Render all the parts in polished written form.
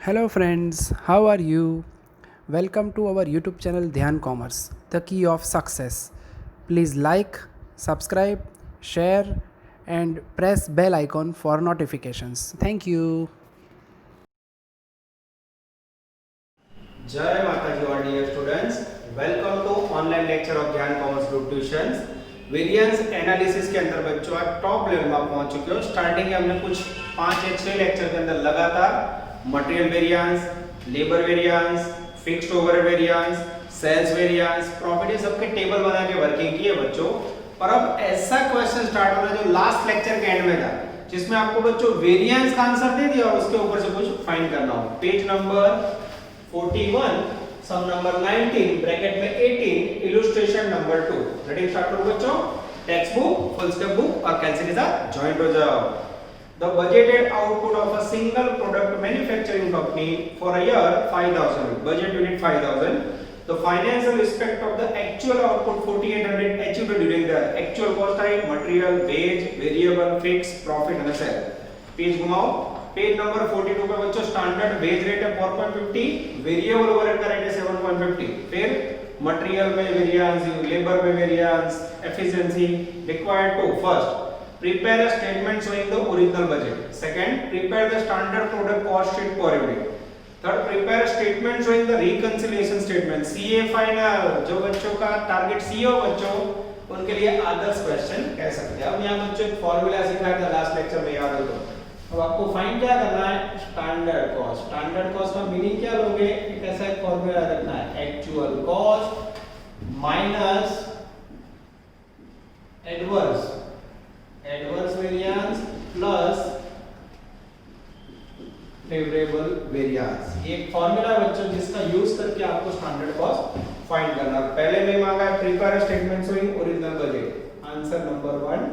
Hello friends, how are you? Welcome to our YouTube channel Dhyan Commerce, the key of success. Please like, subscribe, share and press bell icon for notifications. Thank you. जय माता जी और dear students, welcome to online lecture of Gyan commerce group tuitions. Variance analysis के अंदर बच्चों आज top level में आप पहुंच चुके हो। स्टार्टिंग में हमने कुछ 5 या 6 लेक्चर के अंदर लगातार material variance, labour variance, fixed overhead variance, sales variance, profit ये सबके टेबल बना के वर्किंग की है बच्चों। और अब ऐसा क्वेश्चन स्टार्ट हो रहा है जो लास्ट लेक्चर के एंड में था, जिसमें आपको बच्चों वेरिएंस का आंसर दे दिया और उसके ऊपर से कुछ फाइंड करना हो। Page number 41 sum number 19 bracket में 18 इलस्ट्रेशन नंबर 2। रीडिंग स्टार्ट करो बच्चों। Text book, full step book और कैंसिल के साथ जॉइंट हो जाओ। The budgeted output of a single product manufacturing company for a year 5000, budget unit 5000। The financial aspect of the actual output 4800 achieved during the actual cost type material, wage, variable, fix, profit and sale. Page घुमाओ। Page number 42 पे बच्चों standard wage rate है 4.50, variable overhead का rate है 7.50। फिर material में variance, labour में variance, efficiency required to first prepare a statement showing the original budget, second prepare the standard product cost sheet per unit, third prepare a statement showing the reconciliation statement। CA final जो बच्चों का target CO बच्चों उनके लिए आदर्श question कह सकते हैं। अब यहाँ बच्चों एक फार्मूला सिखाया था लास्ट लेक्चर में, याद हो तो। अब आपको फाइंड क्या करना है? Standard cost. स्टैंडर्ड कॉस्ट का मीनिंग क्या लोगे? एक ऐसा एक फार्मूला रखना है, actual cost minus adverse variance plus favourable variance. ये एक फार्मूला बच्चों जिसका यूज करके आपको स्टैंडर्ड कॉस्ट फाइंड करना है। पहले में मांगा है prepare statement showing original budget. Answer number 1,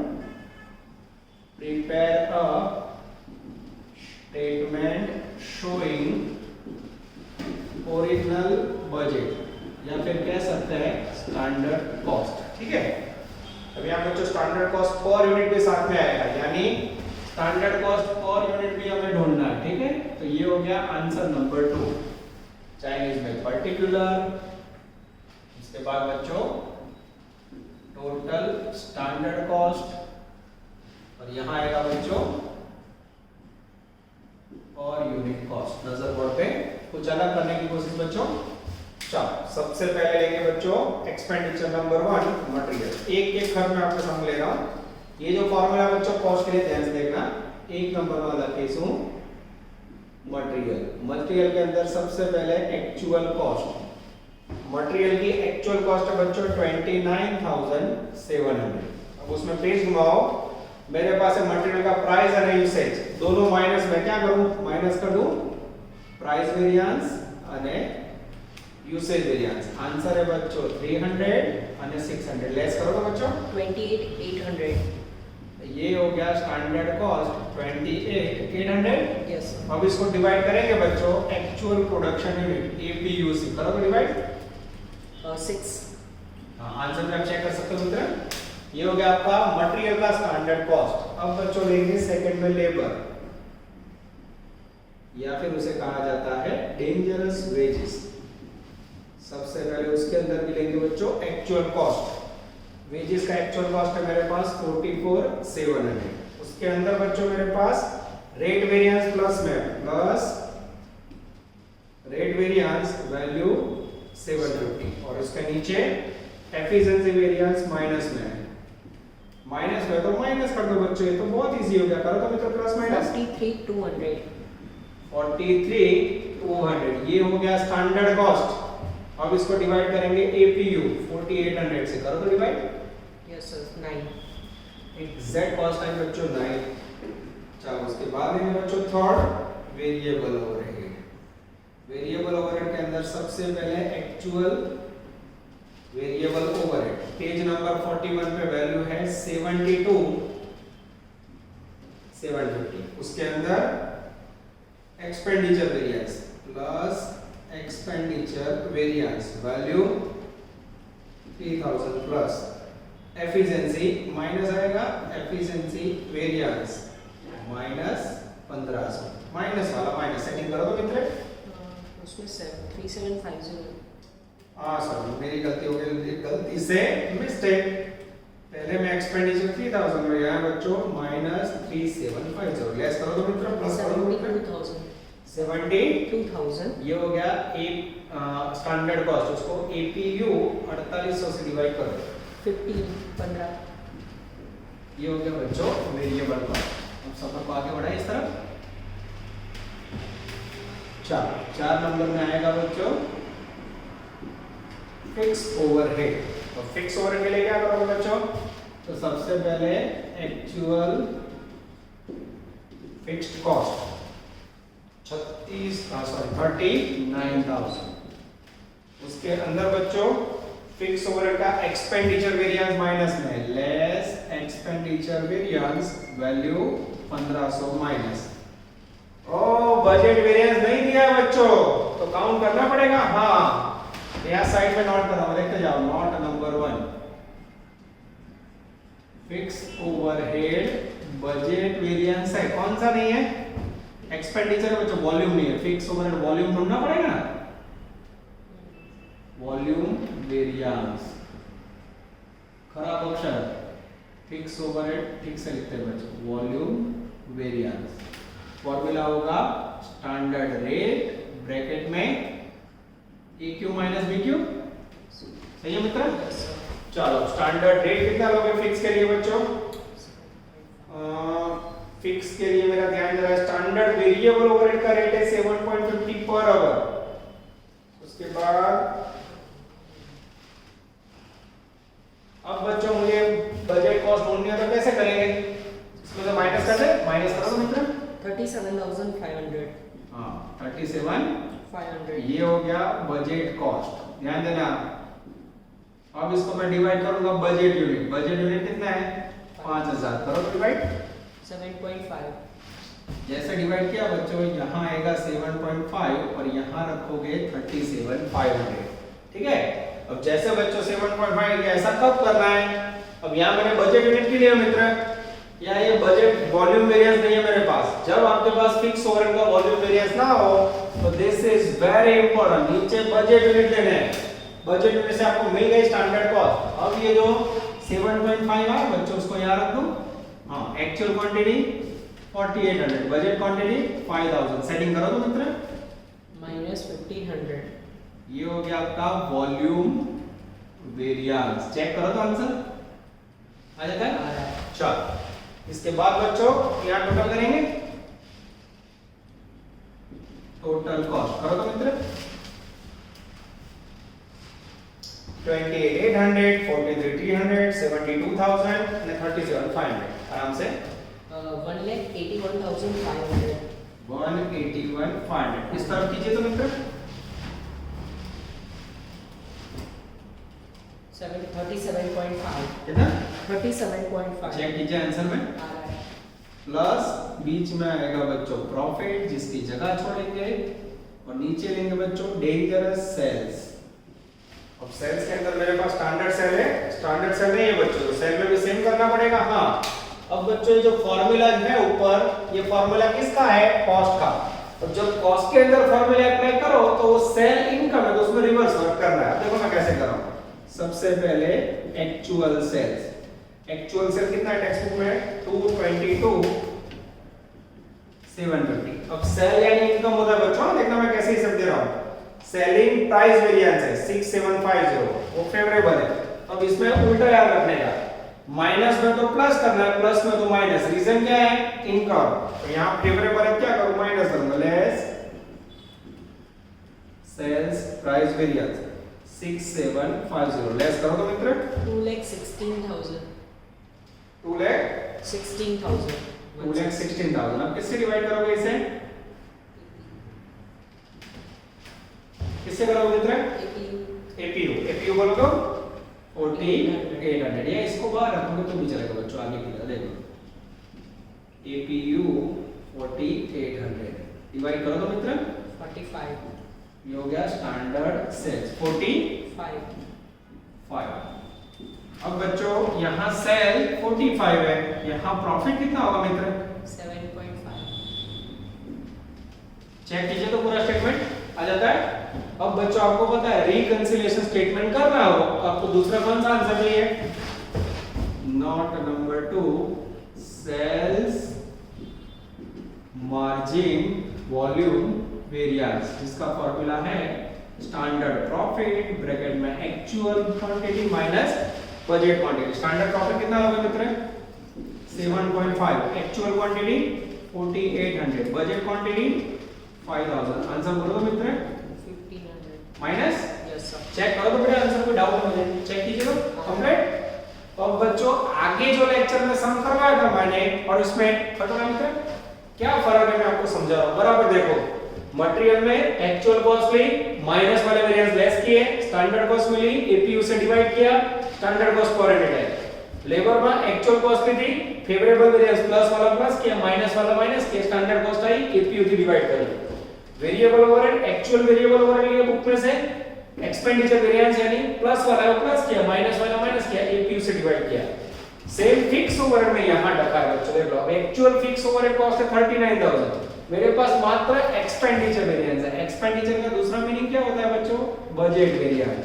prepare a statement showing original budget या फिर कह सकते हैं स्टैंडर्ड कॉस्ट। ठीक है, अब यहाँ बच्चों स्टैंडर्ड कॉस्ट पर यूनिट भी साथ में आएगा, यानी स्टैंडर्ड कॉस्ट पर यूनिट भी हमें ढूंढना है। ठीक है, तो ये हो गया आंसर नंबर 2। चाइनीज में पर्टिकुलर, इसके बाद बच्चों टोटल स्टैंडर्ड कॉस्ट और यहाँ आएगा बच्चों और यूनिट कॉस्ट। नजर बोर्ड पे कुछ अलग करने की कोशिश बच्चों। चलो सबसे पहले लेंगे बच्चों एक्सपेंडिचर नंबर 1 मटेरियल। एक खर्च मैं आपके सामने ले रहा हूं। ये जो फॉर्मूला बच्चों कॉस्ट के लिए ध्यान से देखना। 1 नंबर वाला केस हूं मटेरियल के अंदर सबसे पहले एक्चुअल कॉस्ट। मटेरियल की एक्चुअल कॉस्ट है बच्चों 29700। अब उसमें पेज घुमाओ। मेरे पास है मटेरियल का प्राइस और यूसेज, दोनों माइनस में क्या करूं? माइनस कर दूं प्राइस वेरिएंस અને यूसेज वेरिएंस। आंसर है बच्चों 300 અને 600। लेस करो तो बच्चों 28800। ये हो गया स्टैंडर्ड कॉस्ट 28800। यस। अब इसको डिवाइड करेंगे बच्चों एक्चुअल प्रोडक्शन यूनिट APUC। करो तो डिवाइड 6। आंसर में आप चेक कर सकते हो मित्र। ये हो गया आपका मटेरियल का स्टैंडर्ड कॉस्ट। अब बच्चों लेंगे सेकंड में लेबर, या फिर उसे कहा जाता है डेंजरस वेजेस। सबसे पहले उसके अंदर भी लेंगे बच्चों एक्चुअल कॉस्ट। वेजेस का एक्चुअल कॉस्ट है मेरे पास 44700। उसके अंदर बच्चों मेरे पास रेट वेरिएंस प्लस में प्लस रेट वेरिएंस वैल्यू 750 और उसके नीचे एफिशिएंसी वेरिएंस माइनस में तो माइनस कर दो बच्चों। ये तो बहुत इजी हो गया। करो तो मित्र प्लस माइनस 43200। 43200 ये हो गया स्टैंडर्ड कॉस्ट। अब इसको डिवाइड करेंगे APU 4800 से। करो तो divide. Yes sir 9। Exact cost time बच्चों 9। चलो उसके बाद है बच्चों third variable overhead. Variable overhead के अंदर सबसे पहले actual variable overhead. Page number 41 पे वैल्यू है 72750। उसके अंदर expenditure variance plus expenditure variance value 3000 plus efficiency minus आएगा एफिशिएंसी वेरिएंस माइनस 1500। माइनस वाला माइनस सेटिंग करो तो मित्र। उसमें 3750। हाँ सर, मेरी गलती हो गई, गलती से मिस्टेक। पहले में एक्सपेंडिचर 3000 में गया बच्चों, माइनस 3750। लेस करो तो मित्र, प्लस करो तो मित्र, 72,000 ये हो गया एक स्टैंडर्ड कॉस्ट। उसको एपीयू 4800 से डिवाइड कर दो, 15। ये हो गया बच्चों वेरिएबल कॉस्ट। अब सफर को आगे बढ़ाएं इस तरफ। 4 नंबर में आएगा बच्चों फिक्स ओवरहेड। तो फिक्स ओवरहेड के लिए क्या करोगे बच्चों? तो सबसे पहले एक्चुअल फिक्स्ड कॉस्ट 39,000। उसके अंदर बच्चों फिक्स ओवरहेड का एक्सपेंडिचर वेरिएंस माइनस में, less expenditure variance value 1500 minus. ओ बजट वेरिएंस नहीं दिया है बच्चों, तो काउंट करना पड़ेगा। हाँ, यहाँ साइड में नोट करो, देखते जाओ। Note number 1, fix overhead budget variance है, कौन सा नहीं है? एक्सपेंडिचर है बच्चों, वॉल्यूम नहीं है। फिक्स ओवरहेड वॉल्यूम ढूंढना पड़ेगा ना, वॉल्यूम वेरिएंस। खराब अक्षर, फिक्स ओवरहेड ठीक से लिखते हैं बच्चों, वॉल्यूम वेरिएंस। फॉर्मूला होगा स्टैंडर्ड रेट ब्रैकेट में EQ माइनस BQ। सही है मित्र? चलो, स्टैंडर्ड रेट कितना लोगे फिक्स के लिए बच्चों? फिक्स के लिए मेरा ध्यान जरा, स्टैंडर्ड वेरिएबल ओवरहेड का रेट है 7.50 पर आवर। उसके बाद अब बच्चों मुझे बजट कॉस्ट ढूंढनी है, तो कैसे करेंगे? इसमें से माइनस कर दे, माइनस करो मित्र। 37,500। हाँ, 37,500। ये हो गया बजट कॉस्ट। ध्यान देना, अब इसको मैं डिवाइड करूंगा बजट यूनिट। बजट यूनिट कितना है? 5000। करो डिवाइड 7.5। जैसे डिवाइड किया बच्चों, यहाँ आएगा 7.5 और यहाँ रखोगे 37,500। ठीक है? अब जैसे बच्चों 7.5 ऐसा कब करना है? अब यहाँ मैंने बजट यूनिट की लिया मित्र, या ये बजट वॉल्यूम वेरिएंस नहीं है मेरे पास। जब आपके पास फिक्स ओवरहेड का वॉल्यूम वेरिएंस ना हो, तो दिस इज वेरी इंपॉर्टेंट, नीचे बजट यूनिट लेने हैं। बजट यूनिट से आपको मिल गई स्टैंडर्ड कॉस्ट। अब ये जो 7.5 है बच्चों, उसको यहाँ रख दो। हाँ, actual quantity 4800, budget quantity 5000। Setting करो तो मित्र, माइनस 1500। ये हो गया आपका वॉल्यूम वेरिएंस। चेक करो तो आंसर आ जाता है। चलो, इसके बाद बच्चों यहाँ टोटल करेंगे, टोटल कॉस्ट करो तो मित्र। 28,800, 43,300, 72,000 and 37,500। आराम से 1,81,500। 181,500। इस तरफ कीजिए तो मित्र। 37.5। कितना? 37.5। चेक कीजिए आंसर में। प्लस बीच में आएगा बच्चों प्रॉफिट, जिसकी जगह छोड़ेंगे, और नीचे लेंगे बच्चों डेंजरस सेल्स। अब सेल्स के अंदर मेरे पास स्टैंडर्ड सेल है, स्टैंडर्ड सेल नहीं है बच्चों, तो सेल में भी सेम करना पड़ेगा। हाँ, अब बच्चों जो फॉर्मूला है ऊपर, ये फॉर्मूला किसका है? कॉस्ट का। अब जब कॉस्ट के अंदर फॉर्मूला अप्लाई करो तो वो सेल इनकम है, तो उसमें रिवर्स वर्क करना है। अब देखो मैं कैसे कर रहा हूं। सबसे पहले एक्चुअल सेल्स। एक्चुअल सेल कितना है टेक्स्ट बुक में? 222,750। अब सेल यानी इनकम होता है बच्चों, देखना मैं कैसे हिसाब दे रहा हूं। सेलिंग प्राइस वेरिएंस है 6750, वो फेवरेबल है। अब इसमें उल्टा याद रखने का, माइनस में तो प्लस करना है, प्लस में तो माइनस। रीजन क्या है? इनकम। तो यहां फेवरेबल है, क्या करूं? माइनस करूंगा। Less sales price variance 6750। Less करो तो मित्र, 2,16,000। 2,16,000। 2,16,000। अब किससे डिवाइड करोगे इसे? किससे करोगे मित्र? एपीयू बोलो तो 4800। या इसको बाहर रखोगे तो भी चलेगा बच्चों, आगे की तरह देखो। एपीयू 4800 डिवाइड करो तो मित्र 45। ये हो गया स्टैंडर्ड सेल्स 45। अब बच्चों यहाँ सेल 45 है, यहाँ प्रॉफिट कितना होगा मित्र? 7.5। चेक कीजिए तो पूरा स्टेटमेंट। आ जाता है। अब बच्चों आपको पता है रिकंसिलिएशन स्टेटमेंट करना हो तो आपको दूसरा कौन सा आंसर चाहिए? Not number 2 sales margin volume variance, जिसका फॉर्मूला है स्टैंडर्ड प्रॉफिट ब्रैकेट में actual quantity minus budget quantity. Standard profit कितना होगा मित्र? 7.5, actual quantity 4800, budget quantity 5000। Answer बोलो मित्र। 1500 माइनस यस सर। चेक करो तो बेटा आंसर, कोई डाउट मुझे चेक कीजिए तो कंप्लीट। अब बच्चों आगे जो लेक्चर में सम करवाया था मैंने और इसमें पता है मित्र क्या फर्क है, मैं आपको समझा रहा हूं। बराबर देखो, मटेरियल में एक्चुअल कॉस्ट ली, माइनस वाले वेरिएंस लेस किए, स्टैंडर्ड कॉस्ट मिली, एपीयू से डिवाइड किया, स्टैंडर्ड कॉस्ट पर यूनिट है। लेबर में एक्चुअल कॉस्ट ली थी, फेवरेबल वेरिएंस प्लस वाला प्लस किया, माइनस वाला माइनस किया, स्टैंडर्ड कॉस्ट आई, एपीयू से डिवाइड करी। Variable overhead, actual variable overhead लिए बुक में से, एक्सपेंडिचर वेरिएंस यानी प्लस वाला को प्लस किया, माइनस वाला माइनस किया, एपीयू से डिवाइड किया। सेम फिक्स ओवरहेड में यहां रखा है बच्चों, देख लो। अब एक्चुअल फिक्स ओवरहेड कॉस्ट है 39000, मेरे पास मात्र एक्सपेंडिचर वेरिएंस है। एक्सपेंडिचर का दूसरा मीनिंग क्या होता है बच्चों? Budget variance.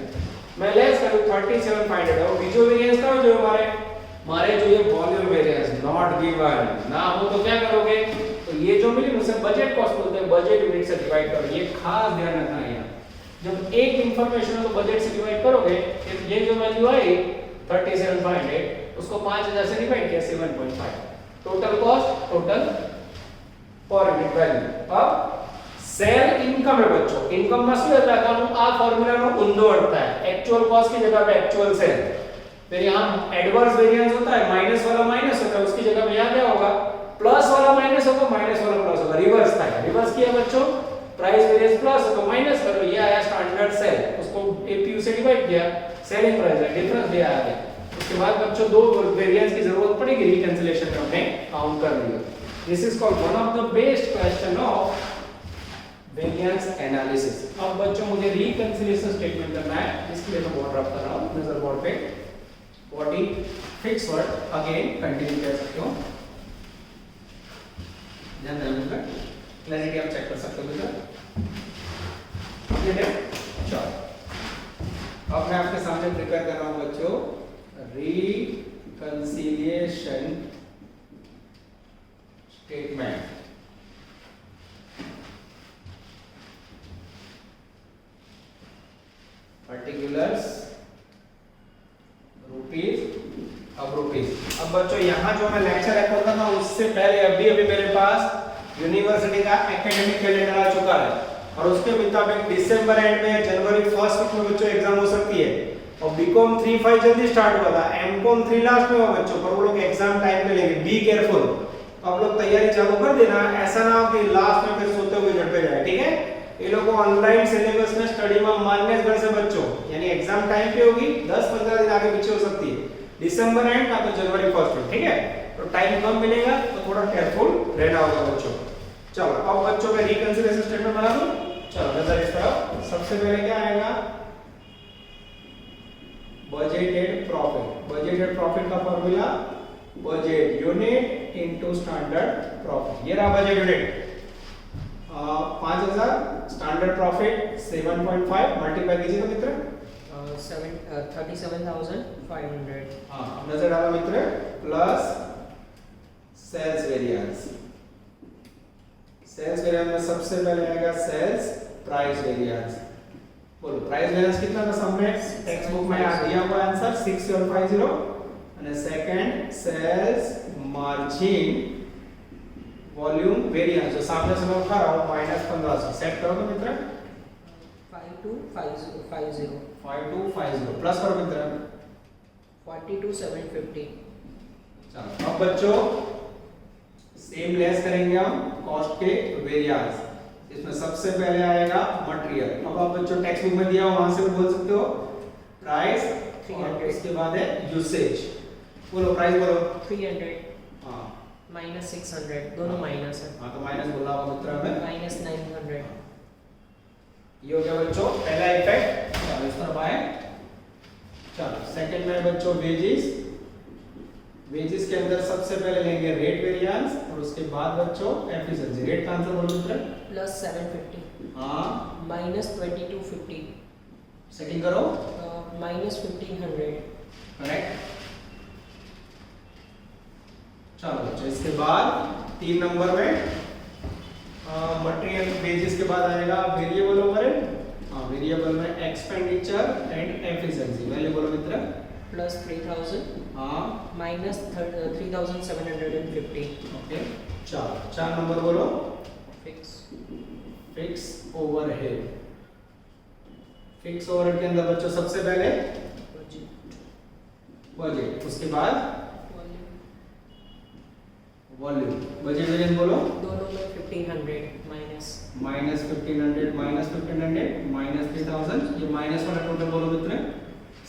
मैं लेस करूं 37500 और बीजो वेरिएंस का जो हमारे जो ये वॉल्यूम वेरिएंस नॉट गिवन ना हो तो क्या करोगे? तो ये जो मिली उसे बजट कॉस्ट बोलते हैं, बजट यूनिट से डिवाइड करो। ये खास ध्यान रखना है यहाँ, जब एक इंफॉर्मेशन है तो बजट से डिवाइड करोगे, ये जो वैल्यू आई 37500 उसको 5000 से डिवाइड किया 7.5, total cost total per unit value. अब सेल इनकम है बच्चों, इनकम मसले लगानु आ फॉर्मूला નો ઊંધો અડતા है। एक्चुअल कॉस्ट की जगह पे एक्चुअल सेल, फिर यहां एडवर्स वेरिएंस होता है, माइनस वाला माइनस होता है, उसकी जगह में यहां क्या होगा? प्लस वाला माइनस होगा, माइनस वाला प्लस होगा, रिवर्स था। रिवर्स किया बच्चों, प्राइस वेरिएंस प्लस होगा, माइनस करो, ये आया स्टैंडर्ड सेल, उसको एपीयू से डिवाइड किया, सेलिंग प्राइस है, डिफरेंस दिया आ गया। उसके बाद बच्चों दो वेरिएंस की जरूरत पड़ेगी रिकंसिलिएशन में, हमने काउंट कर लिया। This is called one of the best question of variance analysis. अब बच्चों मुझे रिकंसिलिएशन स्टेटमेंट करना है, इसके लिए मैं बोर्ड रख कर रहा हूं, नजर बोर्ड पे body fix word again continue कर सकते हो, ध्यान देना, क्लैरिटी आप चेक कर सकते हो बेटा। ठीक है, चलो अब मैं आपके सामने प्रिपेयर कर रहा हूं बच्चों रिकंसिलिएशन स्टेटमेंट। पर्टिकुलर्स रुपीस, अब रुपीस। अब बच्चों यहाँ जो मैं लेक्चर रेकॉर्ड कर रहा हूँ उससे पहले अभी मेरे पास यूनिवर्सिटी का एकेडमिक कैलेंडर आ चुका है और उसके मुताबिक दिसंबर एंड में जनवरी फर्स्ट वीक में बच्चों एग्जाम हो सकती है। और बीकॉम 3-5 जल्दी स्टार्ट हुआ था, एमकॉम 3 लास्ट में हुआ बच्चों, पर वो लोग एग्जाम टाइम पे लेंगे, बी केयरफुल। तो आप लोग तैयारी चालू कर देना, ऐसा ना हो कि लास्ट में फिर सोते हुए झट पे जाए। ठीक है, ये लोगों को ऑनलाइन सिलेबस में स्टडी में मानने घर से बच्चों, यानी एग्जाम टाइम पे होगी, 10-15 दिन आगे पीछे हो सकती है, दिसंबर एंड का तो जनवरी फर्स्ट वीक। ठीक है, तो टाइम कम मिलेगा तो थोड़ा केयरफुल रहना होगा बच्चों। चलो अब बच्चों का रिकंसिलिएशन स्टेटमेंट बना दूं। चलो नजर इस तरफ, सबसे पहले क्या आएगा? Budgeted profit. बजटेड प्रॉफिट का formula budget unit into standard profit. ये रहा budget unit 5000, standard profit 7.5, multiply कीजिए तो मित्र 37,500। हाँ, नजर डाला मित्र, plus sales variance. Sales variance में सबसे पहले आएगा सेल्स प्राइस वेरिएंस। बोलो प्राइस वेरिएंस कितना था सामने? टेक्स्ट बुक में आ दिया हुआ आंसर 6050 અને second sales margin volume variance जो सामने से मैं उठा रहा हूं -1500 सेट करो तो मित्र 5250 5250 प्लस करो मित्र 42750। चलो अब बच्चों सेम लेस करेंगे हम कॉस्ट के वेरिएंस। इसमें सबसे पहले आएगा मटेरियल। अब आप बच्चों टेक्स्ट बुक में दिया हो वहां से भी बोल सकते हो प्राइस, और इसके बाद है यूसेज। बोलो प्राइस बोलो 300 हां -600 दोनों माइनस है। हां तो माइनस बोलना होगा मित्र हमें -900। ये हो गया बच्चों पहला इफेक्ट। चलो इस तरफ आए। चलो सेकंड में बच्चों वेजेस वेजेस के अंदर सबसे पहले लेंगे रेट वेरिएंस और उसके बाद बच्चों एफिशिएंसी। रेट का आंसर बोलो मित्र। प्लस 750 हाँ माइनस 2250 सेटिंग करो। Minus 1500 correct. चलो बच्चों इसके बाद 3 नंबर में मटेरियल वेजेस के बाद आएगा वेरिएबल ओवरहेड। हाँ वेरिएबल में एक्सपेंडिचर एंड एफिशिएंसी। वैल्यू बोलो मित्र। प्लस 3000 हाँ माइनस 3750 ओके। चलो 4 नंबर बोलो। Fix fix overhead. Fix overhead के अंदर बच्चों सबसे पहले बजट, उसके बाद वॉल्यूम। बजट वेरिएंस बोलो। दोनों में 1500 माइनस माइनस 1500 माइनस 1500 माइनस 3000। ये माइनस वाला टोटल बोलो मित्र।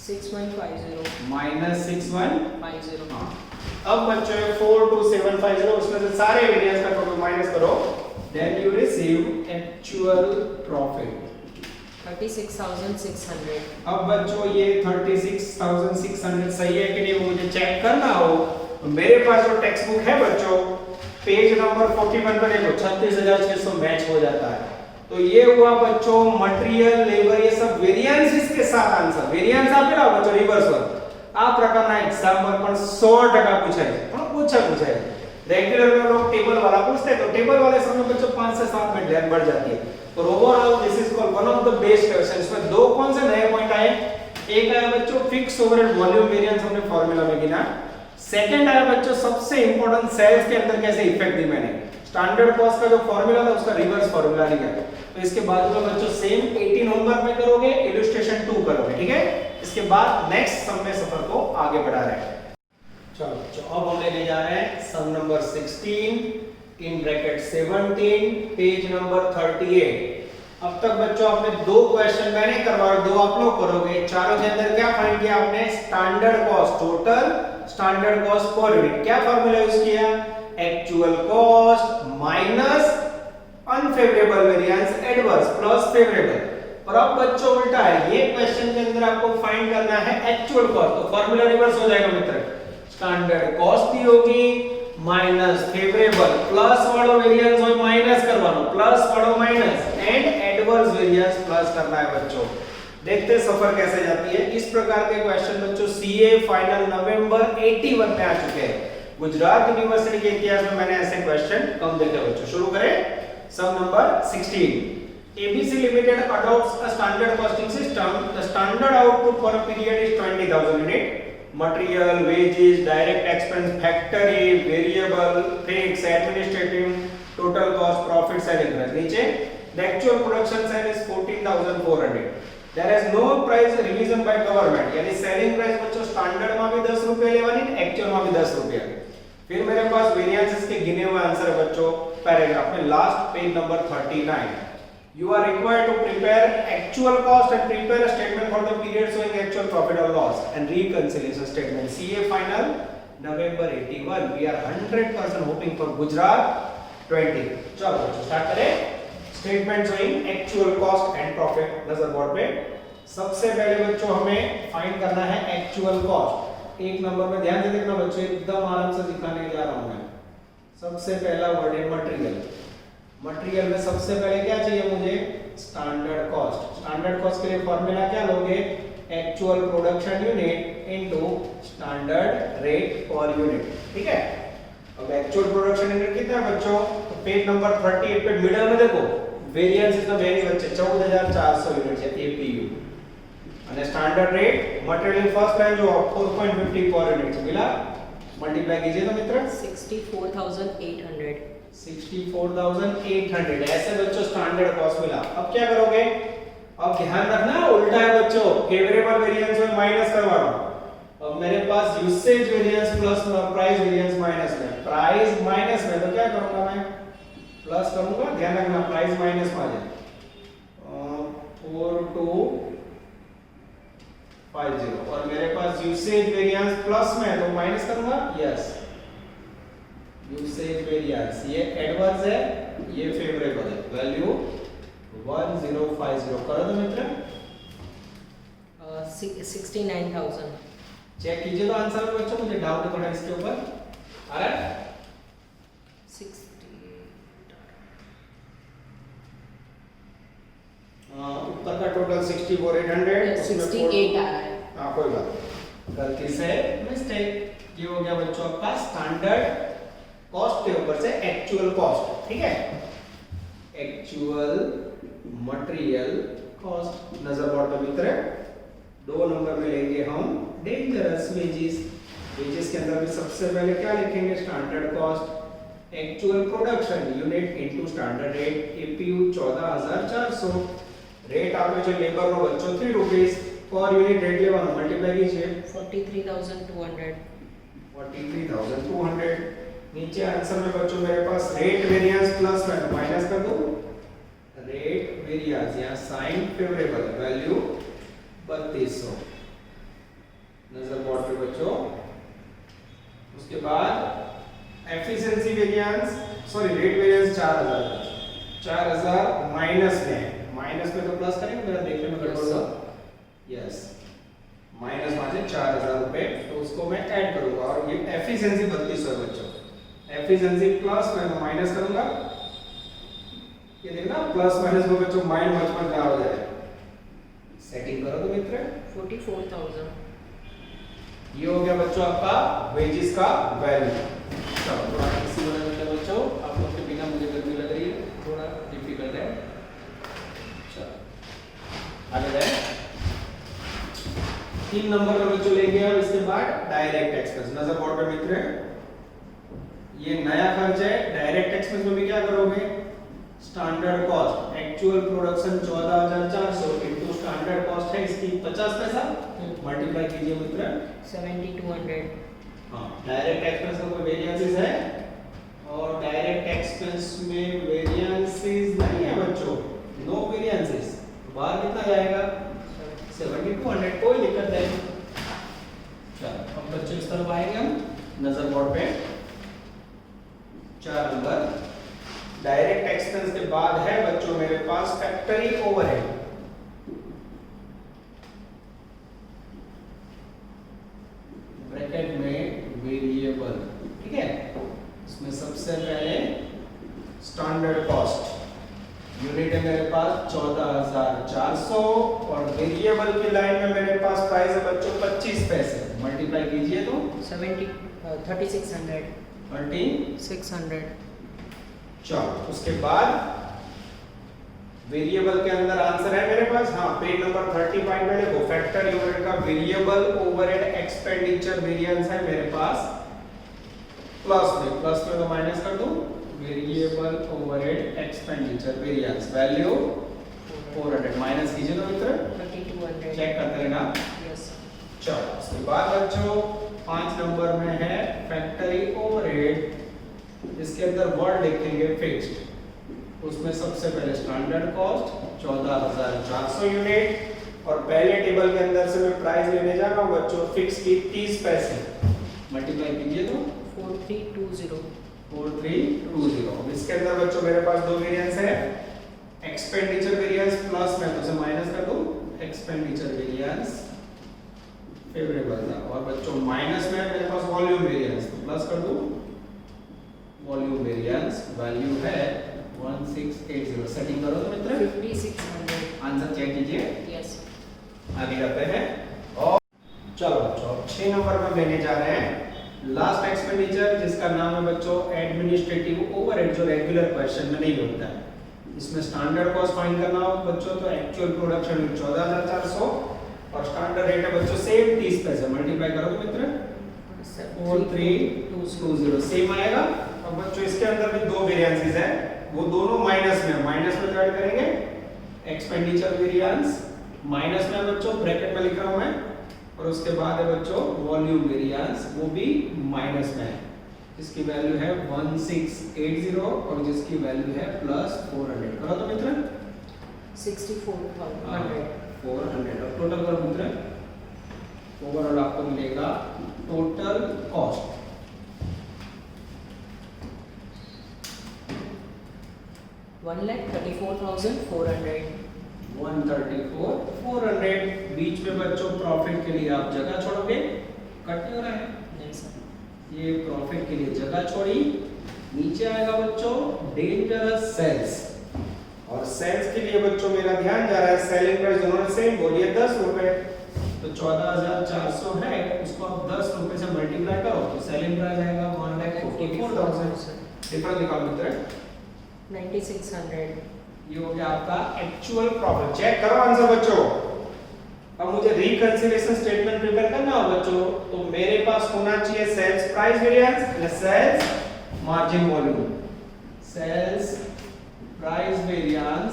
6150 माइनस 6150। 50 हाँ अब बच्चों 42750 उसमें से सारे वेरिएंस का टोटल माइनस करो, then you receive actual profit 36600। अब बच्चों ये 36600 सही है कि नहीं वो मुझे चेक करना हो तो मेरे पास जो टेक्स्ट बुक है बच्चों पेज नंबर 41 पर देखो 36600 मैच हो जाता है। तो ये हुआ बच्चों मटेरियल लेबर ये सब वेरिएंसेस के साथ आंसर। वेरिएंस आपे ना बच्चों रिवर्स वर આ પ્રકારના એક્ઝામ પર પણ 100% પૂછાય છે પણ ઓછા પૂછાય છે। रेगुलर में लोग टेबल वाला पूछते हैं तो टेबल वाले समय बच्चों 5 से 7 मिनट ध्यान बढ़ जाती है। तो overall this is called one of the best question. इसमें दो कौन से नए पॉइंट आए, एक आया बच्चों फिक्स ओवरहेड वॉल्यूम वेरिएंस हमने फार्मूला में गिना, सेकंड आया बच्चों सबसे इंपॉर्टेंट सेल्स के अंदर कैसे इफेक्ट दी मैंने। स्टैंडर्ड कॉस्ट का जो फार्मूला था उसका रिवर्स फार्मूला लिखा। तो इसके बाद में बच्चों सेम 18 होमवर्क में करोगे, इलस्ट्रेशन 2 करोगे, ठीक है। इसके बाद नेक्स्ट सम में सफर को आगे बढ़ा रहे हैं। चलो अब हम लेने जा रहे हैं sum number 16 in bracket 17 page number 38। अब तक बच्चों आपने दो क्वेश्चन मैंने करवाए, दो आप लोग करोगे। चारों के अंदर क्या फाइंड किया आपने, standard cost total, standard cost per unit. क्या फार्मूला यूज किया, actual cost minus unfavourable variance adverse plus favourable. और अब बच्चों उल्टा है, ये क्वेश्चन के अंदर आपको फाइंड करना है एक्चुअल कॉस्ट। तो फार्मूला रिवर्स हो जाएगा मित्र, स्टैंडर्ड कॉस्ट भी होगी माइनस फेवरेबल प्लस वाળો वेरिएंस હોય माइनस करवानो प्लस वाળો minus and adverse variance plus करना है बच्चों। देखते सफर कैसे जाती है। इस प्रकार के क्वेश्चन बच्चों सीए फाइनल नवंबर 81 में आ चुके हैं। गुजरात यूनिवर्सिटी के इतिहास में मैंने ऐसे क्वेश्चन कम देखे बच्चों। शुरू करें सम number 16। ABC Limited adopts a standard costing system. The standard output for a period is 20,000 unit. Material, wages, direct expense, factory, variable, fixed, administrative, total cost, profit, selling price. नीचे the actual production sale is 14,400. There is no price revision by government. यानी selling price बच्चों standard में भी 10 रुपए लेवानी, actual में भी 10 रुपए। फिर मेरे पास वेरिएंसेस के गिने हुए आंसर है बच्चों पैराग्राफ में last page number 39। You are required to prepare actual cost and prepare a statement for the period showing actual profit or loss and reconciliation statement. CA final November 81. We are 100% hoping for Gujarat 20. चलो बच्चों start करें। Statement showing actual cost and profit नजर board पे। सबसे पहले बच्चों हमें find करना है एक्चुअल कॉस्ट। एक नंबर में ध्यान से देखना बच्चों, एकदम आराम से दिखाने जा रहा हूं मैं। सबसे पहला वर्ड है मटेरियल। मटेरियल में सबसे पहले क्या चाहिए मुझे, स्टैंडर्ड कॉस्ट। स्टैंडर्ड कॉस्ट के लिए फॉर्मूला क्या लोगे, actual production unit into standard rate per unit, ठीक है। अब एक्चुअल प्रोडक्शन यूनिट कितना है बच्चों, तो पेज नंबर 38 पे मिडिल में देखो वेरिएंस इतना वेरी बच्चे 14400 यूनिट है एपीयू। અને standard rate material first line જો 4.50 પર યુનિટ છે મિલા મલ્ટીપ્લાય कीजिए तो मित्र 64800 64800 ऐसे बच्चों स्टैंडर्ड कॉस्ट मिला। अब क्या करोगे, अब ध्यान रखना उल्टा है बच्चों, फेवरेबल वेरिएंस में माइनस करवाना। अब मेरे पास usage variance plus price variance minus में, प्राइस माइनस में तो क्या करूंगा मैं प्लस करूंगा। ध्यान रखना प्राइस माइनस में आ जाए 4250 और मेरे पास यूसेज वेरिएंस प्लस में तो माइनस करूंगा, यस यूसेज वेरिएंस ये एडवर्स है ये फेवरेबल है, वैल्यू 1050 करो तो मित्र 69000 चेक कीजिए तो आंसर में बच्चों, मुझे डाउट है थोड़ा इसके ऊपर। आ रहा है 68 ऊपर का टोटल 64,800, उसमें 68 आ रहा है। हाँ कोई बात नहीं, गलती से मिस्टेक। ये हो गया बच्चों आपका स्टैंडर्ड कॉस्ट के ऊपर से एक्चुअल कॉस्ट, ठीक है। एक्चुअल मटेरियल कॉस्ट नजर बोर्ड पे मित्र, 2 नंबर में लेंगे हम डेंजरस वेजेस। वेजेस के अंदर भी सबसे पहले क्या लिखेंगे, standard cost actual production unit into standard rate, APU 14,400, rate आपने जो लेबर रो बच्चों 3 रुपीस पर यूनिट रेट लेवा मल्टीप्लाई कीजिए 43,200 43,200। नीचे आंसर में बच्चों मेरे पास रेट वेरिएंस प्लस माइनस कर दो, रेट वेरिएंस यहाँ साइन फेवरेबल वैल्यू 3200 नजर बोर्ड पे बच्चों। उसके बाद efficiency variance, sorry rate variance 4,000 minus में तो प्लस करेंगे, मेरा देखने में गड़बड़ हुआ। यस, माइनस वहां से 4,000 रुपए, तो उसको मैं ऐड करूंगा और ये एफिशिएंसी 3200 है बच्चों। एफिशिएंसी प्लस में माइनस करूंगा, ये देखना प्लस माइनस में बच्चों माइंड मच ना हो जाए। सेटिंग करो तो मित्र 44,000। ये हो गया बच्चों आपका वेजेस का वैल्यू। चलो थोड़ा इसी वाला करते हैं बच्चों, आप लोग के बिना मुझे गर्मी लग रही है, थोड़ा डिफिकल्ट है। चलो आगे जाए, 3 नंबर का बच्चों लेंगे हम इसके बाद डायरेक्ट एक्सपेंस। नजर बोर्ड पे मित्र, ये नया खर्च है। डायरेक्ट एक्सपेंस में भी क्या करोगे, standard cost actual production 14,400 into standard cost है इसकी 50 पैसा, मल्टीप्लाई कीजिए मित्र 7,200। हाँ, डायरेक्ट एक्सपेंस का कोई वेरिएंसेस है, और डायरेक्ट एक्सपेंस में वेरिएंसेस नहीं है बच्चों, नो वेरिएंसेस। बाहर कितना जाएगा 7,200, कोई दिक्कत नहीं। चलो अब बच्चों इस तरफ आएंगे हम नजर बोर्ड पे। 4 नंबर डायरेक्ट एक्सपेंस के बाद है बच्चों मेरे पास फैक्ट्री ओवरहेड। ब्रैकेट में वेरिएबल, ठीक है। इसमें सबसे पहले स्टैंडर्ड कॉस्ट यूनिट है मेरे पास 14,400, और वेरिएबल की लाइन में मेरे पास प्राइस है बच्चों 25 पैसे, मल्टीप्लाई कीजिए तो 3,600। 3600। चलो उसके बाद वेरिएबल के अंदर आंसर है मेरे पास, हाँ पेज नंबर 35 में देखो फैक्टरी ओवरहेड का वेरिएबल ओवरहेड एक्सपेंडिचर वेरिएंस है मेरे पास प्लस में तो माइनस कर दूं, variable overhead expenditure variance value 400, minus कीजिए तो मित्र 3,200। चेक करते रहना। यस। चलो उसके बाद बच्चों 5 नंबर में है फैक्टरी ओवरहेड, इसके अंदर वर्ड लिखेंगे फिक्स्ड। उसमें सबसे पहले स्टैंडर्ड कॉस्ट 14,400 यूनिट, और पहले टेबल के अंदर से मैं प्राइस लेने जा रहा हूं बच्चों फिक्स की 30 पैसे, मल्टीप्लाई कीजिए तो 4,320। 4320। अब इसके अंदर बच्चों मेरे पास 2 वेरिएंस है, एक्सपेंडिचर वेरिएंस प्लस में तो से माइनस कर दूं, एक्सपेंडिचर वेरिएंस फेवरेबल था, और बच्चों माइनस में मेरे पास वॉल्यूम वेरिएंस, तो प्लस कर दूं, वॉल्यूम वेरिएंस वैल्यू है 1680। सेटिंग करो तो मित्र 5,600। आंसर चेक कीजिए। यस। आगे जाते हैं, और चलो बच्चों 6 नंबर में लेने जा रहे हैं लास्ट एक्सपेंडिचर, जिसका नाम है बच्चों एडमिनिस्ट्रेटिव ओवरहेड, जो रेगुलर क्वेश्चन में नहीं होता है। इसमें स्टैंडर्ड कॉस्ट फाइंड करना हो बच्चों, तो एक्चुअल प्रोडक्शन 14,400, और स्टैंडर्ड रेट है बच्चों सेम 30 पैसे, मल्टीप्लाई करो तो मित्र 4320 सेम आएगा। अब बच्चों इसके अंदर भी 2 वेरिएंसेस है, वो दोनों माइनस में ऐड करेंगे, एक्सपेंडिचर वेरिएंस माइनस में बच्चों ब्रैकेट में लिख रहा हूं मैं, और उसके बाद है बच्चों वॉल्यूम वेरिएंस, वो भी माइनस में है, जिसकी वैल्यू है 1680, और जिसकी वैल्यू है प्लस 400। करो तो मित्र 64,100। 400, और टोटल करो मित्र, ओवरऑल आपको मिलेगा टोटल कॉस्ट 1,34,400। 134,400। बीच में बच्चों प्रॉफिट के लिए आप जगह छोड़ोगे, कट नहीं हो रहा है, नहीं सर। ये प्रॉफिट के लिए जगह छोड़ी, नीचे आएगा बच्चों डेंजरस सेल्स, और सेल्स के लिए बच्चों मेरा ध्यान जा रहा है सेलिंग प्राइस दोनों सेम बोलिए 10 रुपए, तो 14,400 है, उसको आप 10 रुपए से मल्टीप्लाई करो तो सेलिंग प्राइस आएगा 1,44,000। डिफरेंस निकाल मित्र, 9600। ये हो गया आपका एक्चुअल प्रॉफिट। चेक करो आंसर बच्चों। अब मुझे रिकंसिलिएशन स्टेटमेंट प्रिपेयर करना हो बच्चों, तो मेरे पास होना चाहिए सेल्स प्राइस वेरिएंस या sales margin volume. Sales price variance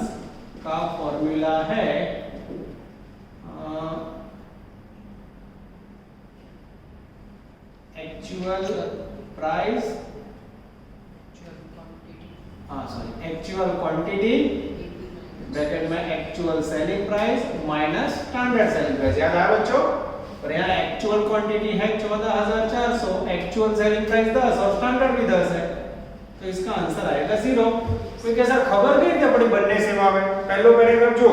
का फॉर्मूला है actual price, actual quantity bracket में actual selling price minus standard selling price. याद आया बच्चों? और यहाँ एक्चुअल क्वांटिटी है 14,400, एक्चुअल सेलिंग प्राइस 10 और स्टैंडर्ड भी 10 है, तो इसका आंसर आएगा 0। क्योंकि सर खबर नहीं थी अपनी बनने से वहां में पहले पैराग्राफ जो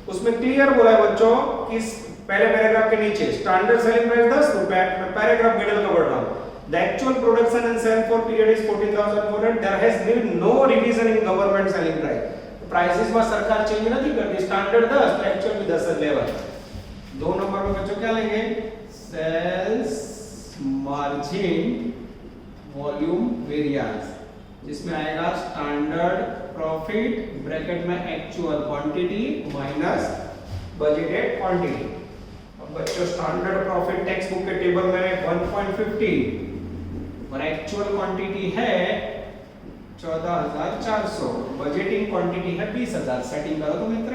उसमें क्लियर बोला है बच्चों कि पहले पैराग्राफ के नीचे स्टैंडर्ड सेलिंग प्राइस 10 रुपए, मैं पैराग्राफ मिडिल का पढ़ रहा हूं। The actual production and sale for period is 14,400. There has been no revision in government selling price. Prices में सरकार चेंज नहीं करती, स्टैंडर्ड 10 तो एक्चुअल भी 10 लेवल। 2 नंबर में बच्चों क्या लेंगे? सेल्स मार्जिन वॉल्यूम वेरिएंस, जिसमें आएगा स्टैंडर्ड प्रॉफिट ब्रैकेट में actual quantity minus budgeted quantity. अब बच्चों स्टैंडर्ड प्रॉफिट टेक्स्ट बुक के टेबल में 1.50 और एक्चुअल क्वांटिटी है 14,400, बजटिंग क्वांटिटी है 20,000। सेटिंग करो तो मित्र,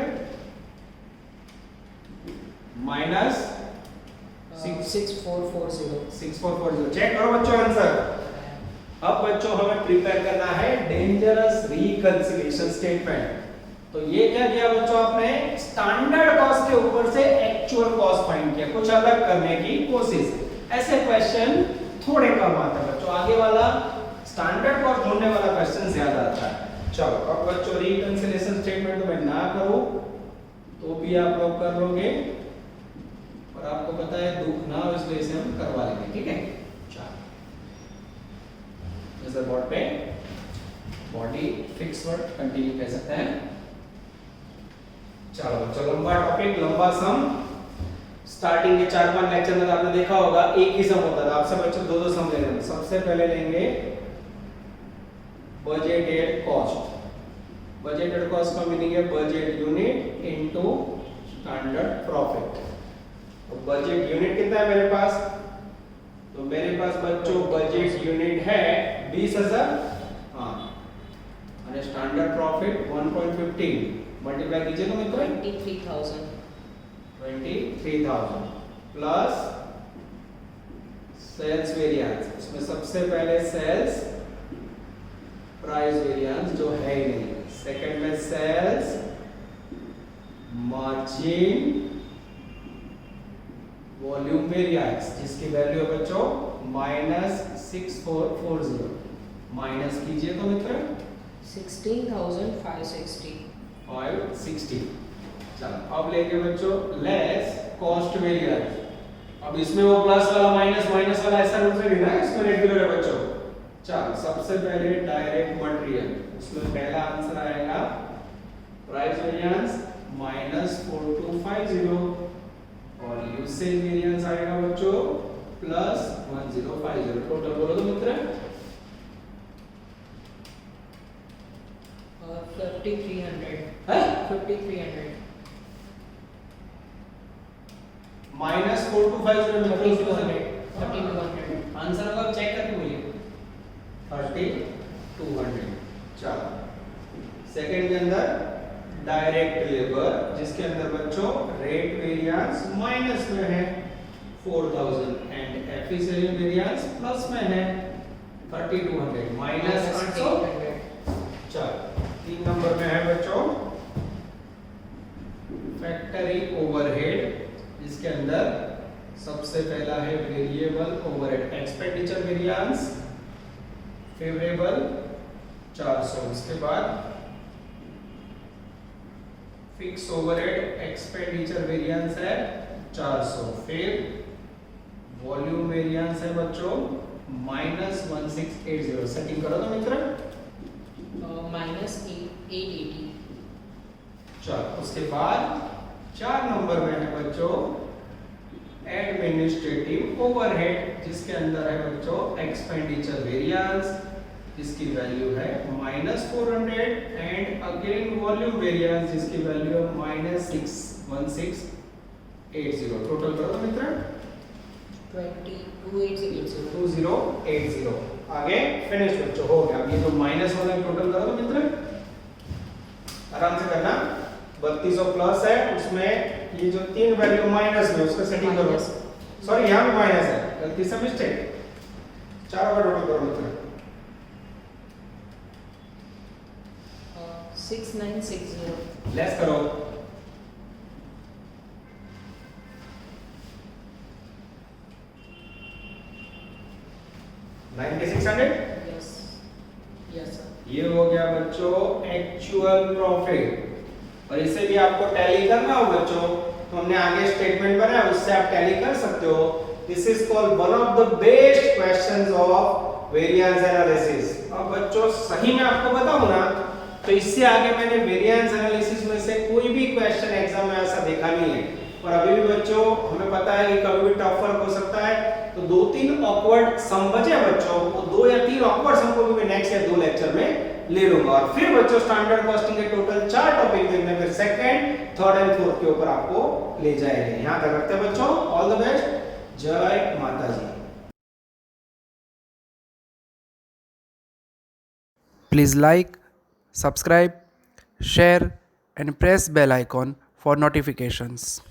माइनस 6440। चेक करो बच्चों आंसर। अब बच्चों हमें प्रिपेयर करना है डेंजरस रिकंसिलिएशन स्टेटमेंट। तो ये क्या किया बच्चों, आपने स्टैंडर्ड कॉस्ट के ऊपर से एक्चुअल कॉस्ट फाइंड किया, कुछ अलग करने की कोशिश। ऐसे क्वेश्चन थोड़े कम आते हैं बच्चों, आगे वाला स्टैंडर्ड कॉस्ट ढूंढने वाला क्वेश्चन ज्यादा आता है। चलो अब बच्चों रिकंसिलिएशन स्टेटमेंट तो मैं ना करूं तो भी आप लोग कर लोगे, और आपको पता है दुख ना हो इसलिए इसे हम करवा लेंगे, ठीक है। चलो जैसे बोर्ड पे बॉडी फिक्स वर्ड कंटिन्यू कह सकते हैं। चलो बच्चों लंबा टॉपिक, लंबा सम। स्टार्टिंग के 4-5 लेक्चर में आपने देखा होगा एक ही सम होता था, आपसे बच्चों 2-2 सम ले लेंगे। सबसे पहले लेंगे बजटेड कॉस्ट। बजटेड कॉस्ट का मीनिंग है budget unit into standard profit. तो बजट यूनिट कितना है मेरे पास, तो मेरे पास बच्चों बजट यूनिट है 20,000, हां, और स्टैंडर्ड प्रॉफिट 1.15 मल्टीप्लाई कीजिए तो मित्रों 23,000 प्लस सेल्स वेरिएंस। इसमें सबसे पहले सेल्स प्राइस वेरिएंस जो है ही नहीं, सेकंड में सेल्स मार्जिन वॉल्यूम वेरिएंस जिसकी वैल्यू है बच्चों -6440। माइनस कीजिए तो मित्र 16,560। 560। चलो अब लेंगे बच्चों लेस कॉस्ट वेरिएंस। अब इसमें वो प्लस वाला माइनस वाला ऐसा रूप से लिखना है, इसमें रेगुलर है बच्चों। चलो सबसे पहले डायरेक्ट मटेरियल, उसमें पहला आंसर आएगा प्राइस वेरिएंस -4250 और यूसेज वेरिएंस आएगा बच्चों +1050। टोटल बोलो तो मित्र 5300 है -4250 3200 आंसर को चेक करके बोलिए 3200। चलो सेकंड के अंदर डायरेक्ट लेबर जिसके अंदर बच्चों रेट वेरिएंस माइनस में है 4000 एंड एफिशिएंसी वेरिएंस प्लस में है 3200 माइनस 800। चलो 3 नंबर में है बच्चों फैक्टरी ओवरहेड जिसके अंदर सबसे पहला है variable overhead expenditure variance favourable 400। इसके बाद फिक्स ओवरहेड एक्सपेंडिचर वेरिएंस है 400, फिर वॉल्यूम वेरिएंस है बच्चों -1680। सेटिंग करो तो मित्र। माइनस 880। चलो उसके बाद 4 नंबर में है बच्चों एडमिनिस्ट्रेटिव ओवरहेड, जिसके अंदर है बच्चों एक्सपेंडिचर वेरिएंस, जिसकी वैल्यू है -400 एंड अगेन वॉल्यूम वेरिएंस जिसकी वैल्यू है -1680। टोटल करो तो मित्र 2080। 2080। आगे फिनिश बच्चों, हो गया। अब ये जो माइनस वाला टोटल करो तो मित्र, आराम से करना। 3200 प्लस है, उसमें ये जो 3 वैल्यू माइनस में उसका सेटिंग करो। सॉरी यहाँ पे माइनस है, गलती से मिस्टेक। चारों का टोटल करो मित्र। 6960। लेस करो। Yes yes sir. ये हो गया बच्चों एक्चुअल प्रॉफिट। और इसे भी आपको टैली करना हो बच्चों, तो हमने आगे स्टेटमेंट बनाया, उससे आप टैली कर सकते हो। This is called one of the best questions of variance analysis. अब बच्चों सही में आपको बताऊं ना, तो इससे आगे मैंने वेरिएंस एनालिसिस में से कोई भी क्वेश्चन एग्जाम में ऐसा देखा नहीं है। और अभी भी बच्चों हमें पता है कि कभी भी टफ वर्क हो सकता है, तो 2-3 ऑकवर्ड सम बचे बच्चों, वो 2 या 3 ऑकवर्ड सम को भी मैं नेक्स्ट या 2 लेक्चर में ले लूंगा। और फिर बच्चों स्टैंडर्ड कॉस्टिंग के टोटल 4 टॉपिक देखने, फिर सेकंड, थर्ड एंड फोर्थ के ऊपर आपको ले जाएंगे। यहां तक रखते हैं बच्चों। All the best. जय माता जी। Please like, subscribe, share and press bell icon for notifications.